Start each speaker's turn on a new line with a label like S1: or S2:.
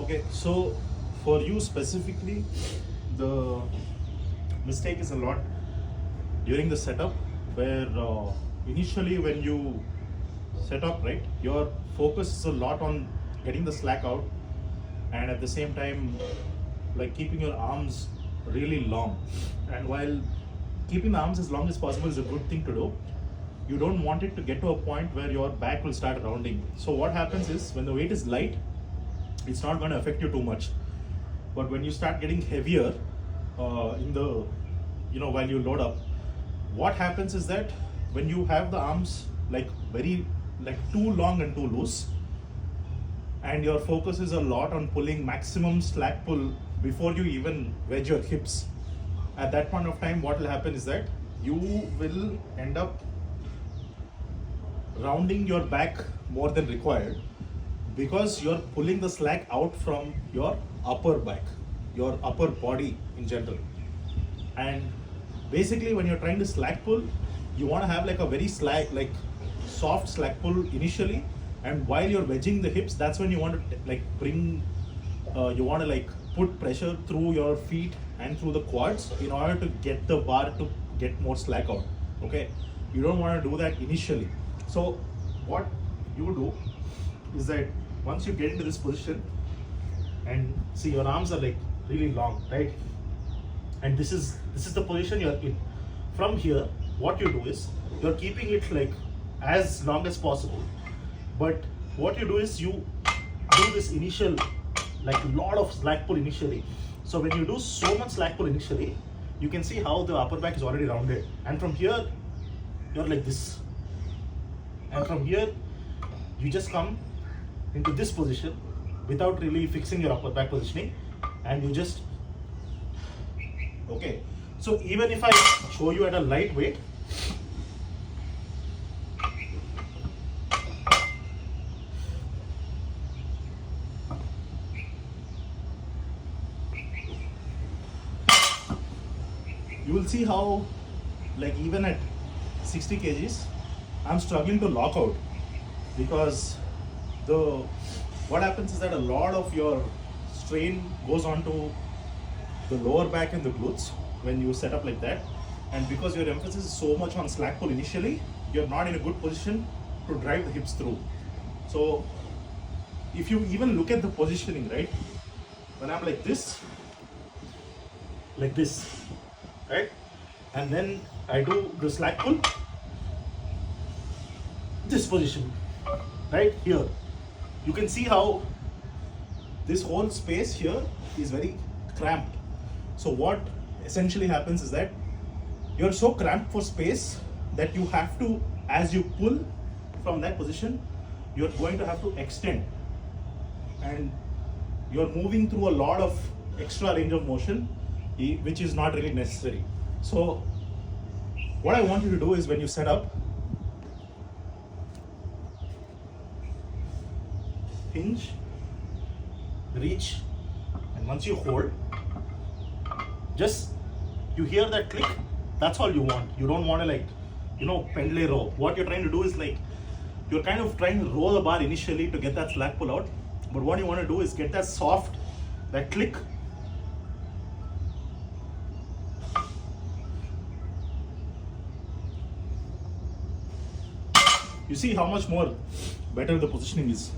S1: Okay, so for you specifically, the mistake is a lot during the setup where initially when you set up, right, your focus is a lot on getting the slack out and at the same time like keeping your arms really long. And while keeping the arms as long as possible is a good thing to do, you don't want it to get to a point where your back will start rounding. So what happens is when the weight is light, it's not going to affect you too much. But when you start getting heavier in the, while you load up, what happens is that when you have the arms like very like too long and too loose, and your focus is a lot on pulling maximum slack pull before you even wedge your hips, at that point of time what will happen is that you will end up rounding your back more than required because you're pulling the slack out from your upper back, your upper body in general. And basically when you're trying to slack pull, you want to have like a very like soft slack pull initially, and while you're wedging the hips, that's when you want to like bring you want to like put pressure through your feet and through the quads in order to get the bar to get more slack out. Okay, you don't want to do that initially. So what you do is that once you get into this position and see your arms are like really long, right, and this is the position you're in. From here what you do is you're keeping it like as long as possible, but what you do is you do this initial like a lot of slack pull initially. So when you do so much slack pull initially, you can see how the upper back is already rounded, and from here you're like this, and from here you just come into this position without really fixing your upper back positioning, and you just okay. So even if I show you at a light weight, you will see how like even at 60 kgs I'm struggling to lock out, because what happens is that a lot of your strain goes onto the lower back and the glutes when you set up like that, and because your emphasis is so much on slack pull initially, you're not in a good position to drive the hips through. So if you even look at the positioning, right, when I'm like this, right, and then I do the slack pull, this position right here, you can see how this whole space here is very cramped. So what essentially happens is that you're so cramped for space that you have to, as you pull from that position, you're going to have to extend, and you're moving through a lot of extra range of motion which is not really necessary. So what I want you to do is when you set up, hinge, reach, and once you hold, just you hear that click, that's all you want. You don't want to like pendulum row. What you're trying to do is like you're kind of trying to row the bar initially to get that slack pull out, but what you want to do is get that soft, that click. You see how much more better the positioning is.